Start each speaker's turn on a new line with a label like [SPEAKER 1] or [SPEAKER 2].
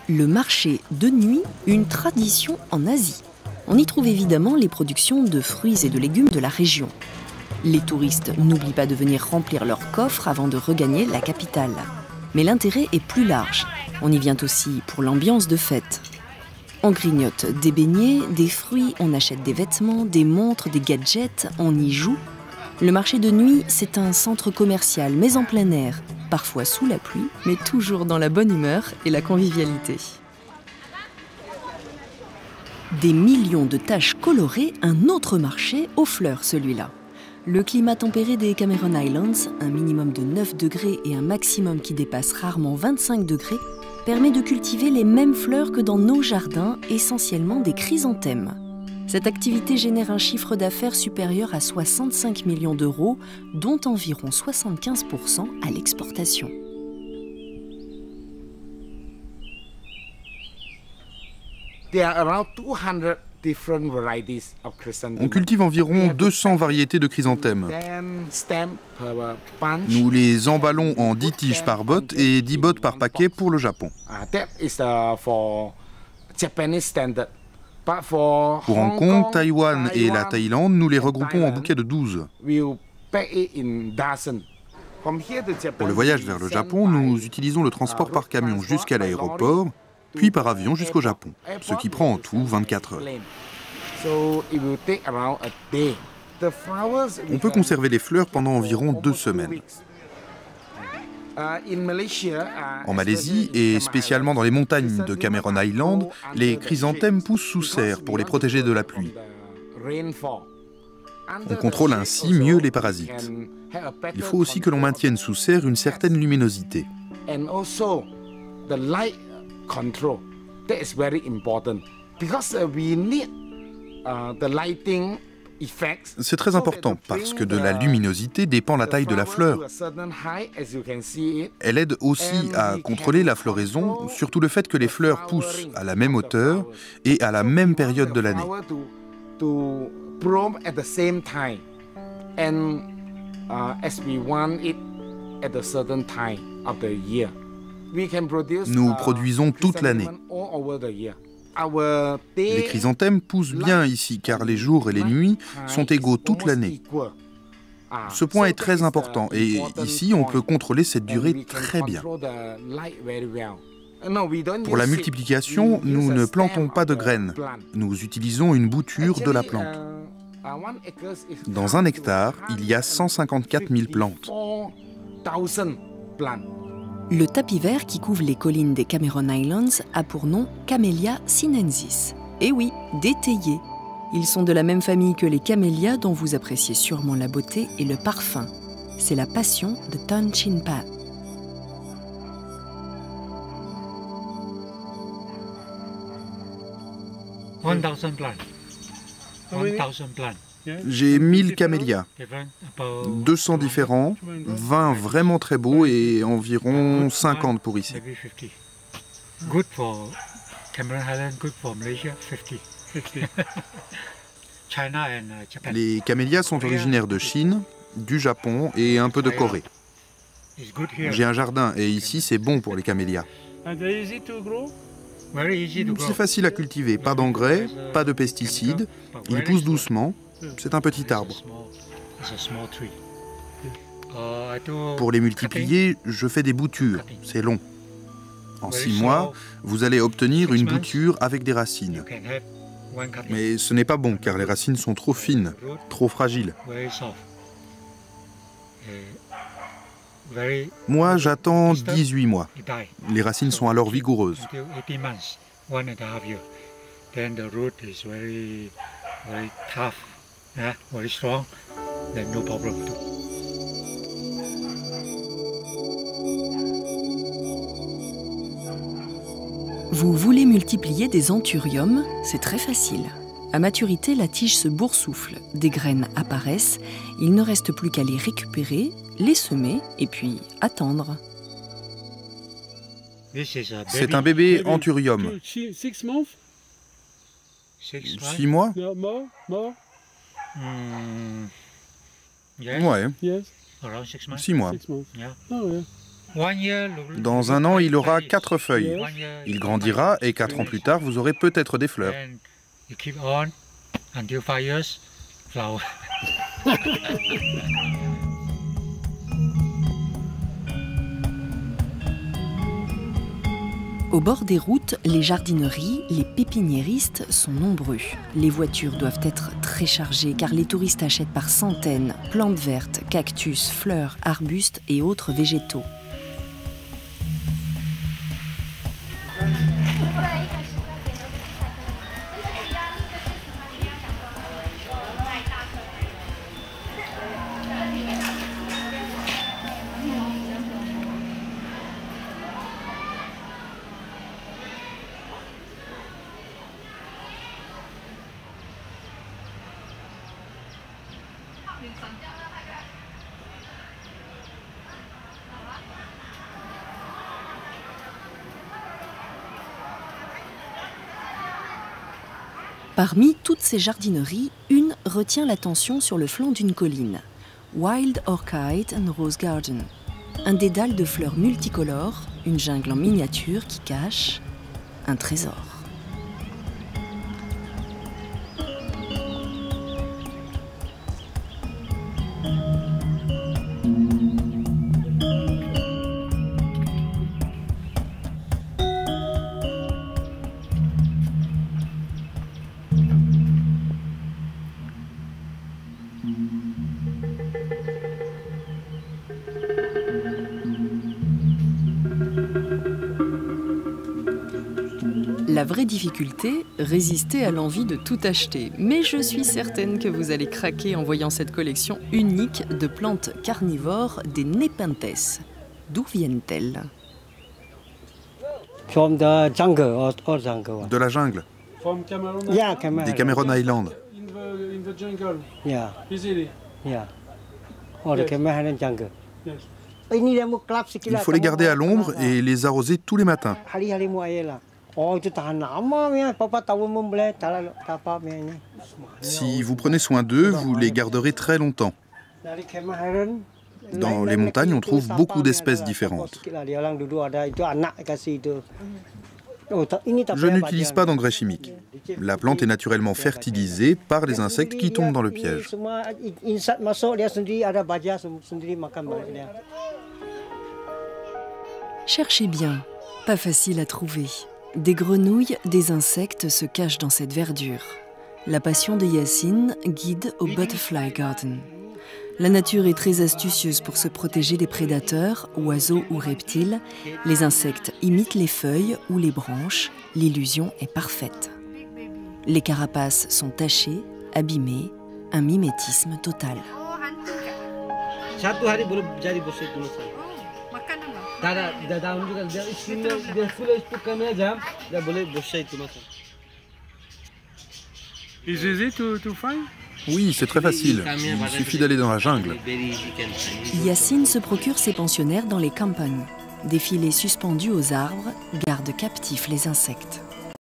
[SPEAKER 1] Le marché de nuit, une tradition en Asie. On y trouve évidemment les productions de fruits et de légumes de la région. Les touristes n'oublient pas de venir remplir leurs coffres avant de regagner la capitale. Mais l'intérêt est plus large. On y vient aussi pour l'ambiance de fête. On grignote des beignets, des fruits, on achète des vêtements, des montres, des gadgets, on y joue. Le marché de nuit, c'est un centre commercial, mais en plein air, parfois sous la pluie, mais toujours dans la bonne humeur et la convivialité. Des millions de taches colorées, un autre marché aux fleurs celui-là. Le climat tempéré des Cameron Highlands, un minimum de 9 degrés et un maximum qui dépasse rarement 25 degrés, permet de cultiver les mêmes fleurs que dans nos jardins, essentiellement des chrysanthèmes. Cette activité génère un chiffre d'affaires supérieur à 65 millions d'euros, dont environ 75% à l'exportation.
[SPEAKER 2] On cultive environ 200 variétés de chrysanthèmes. Nous les emballons en 10 tiges par botte et 10 bottes par paquet pour le Japon. Pour Hong Kong, Taïwan et la Thaïlande, nous les regroupons en bouquets de 12. Pour le voyage vers le Japon, nous utilisons le transport par camion jusqu'à l'aéroport, puis par avion jusqu'au Japon, ce qui prend en tout 24 heures. On peut conserver les fleurs pendant environ 2 semaines. En Malaisie, et spécialement dans les montagnes de Cameron Highlands, les chrysanthèmes poussent sous serre pour les protéger de la pluie. On contrôle ainsi mieux les parasites. Il faut aussi que l'on maintienne sous serre une certaine luminosité. C'est très important parce que de la luminosité dépend la taille de la fleur. Elle aide aussi à contrôler la floraison, surtout le fait que les fleurs poussent à la même hauteur et à la même période de l'année. Nous produisons toute l'année. Les chrysanthèmes poussent bien ici car les jours et les nuits sont égaux toute l'année. Ce point est très important et ici on peut contrôler cette durée très bien. Pour la multiplication, nous ne plantons pas de graines. Nous utilisons une bouture de la plante. Dans 1 hectare, il y a 154 000 plantes.
[SPEAKER 1] Le tapis vert qui couvre les collines des Cameron Highlands a pour nom Camellia sinensis. Et oui, des théiers. Ils sont de la même famille que les camélias dont vous appréciez sûrement la beauté et le parfum. C'est la passion de Ton Chin Pat.
[SPEAKER 2] J'ai 1000 camélias, 200 différents, 20 vraiment très beaux et environ 50 pour ici. Les camélias sont originaires de Chine, du Japon et un peu de Corée. J'ai un jardin et ici c'est bon pour les camélias. C'est facile à cultiver, pas d'engrais, pas de pesticides, il pousse doucement, c'est un petit arbre. Pour les multiplier, je fais des boutures, c'est long. En 6 mois, vous allez obtenir une bouture avec des racines. Mais ce n'est pas bon car les racines sont trop fines, trop fragiles. Moi, j'attends 18 mois. Les racines sont alors vigoureuses.
[SPEAKER 1] Vous voulez multiplier des anthuriums? C'est très facile. À maturité, la tige se boursoufle, des graines apparaissent, il ne reste plus qu'à les récupérer, les semer et puis attendre.
[SPEAKER 2] C'est un bébé anthurium. 6 mois? Ouais. 6 mois. Dans 1 an, il aura 4 feuilles. Il grandira et 4 ans plus tard, vous aurez peut-être des fleurs.
[SPEAKER 1] Au bord des routes, les jardineries, les pépiniéristes sont nombreux. Les voitures doivent être très chargées car les touristes achètent par centaines plantes vertes, cactus, fleurs, arbustes et autres végétaux. Parmi toutes ces jardineries, une retient l'attention sur le flanc d'une colline. Wild Orchid and Rose Garden. Un dédale de fleurs multicolores, une jungle en miniature qui cache un trésor. La vraie difficulté, résister à l'envie de tout acheter. Mais je suis certaine que vous allez craquer en voyant cette collection unique de plantes carnivores des Nepenthes. D'où viennent-elles?
[SPEAKER 2] De la jungle. Des Cameron Highlands. Il faut les garder à l'ombre et les arroser tous les matins. Si vous prenez soin d'eux, vous les garderez très longtemps. Dans les montagnes, on trouve beaucoup d'espèces différentes. Je n'utilise pas d'engrais chimiques. La plante est naturellement fertilisée par les insectes qui tombent dans le piège.
[SPEAKER 1] Cherchez bien, pas facile à trouver. Des grenouilles, des insectes se cachent dans cette verdure. La passion de Yacine guide au Butterfly Garden. La nature est très astucieuse pour se protéger des prédateurs, oiseaux ou reptiles. Les insectes imitent les feuilles ou les branches. L'illusion est parfaite. Les carapaces sont tachées, abîmées, un mimétisme total.
[SPEAKER 2] Oui, c'est très facile. Il suffit d'aller dans la jungle.
[SPEAKER 1] Yacine se procure ses pensionnaires dans les campagnes. Des filets suspendus aux arbres gardent captifs les insectes.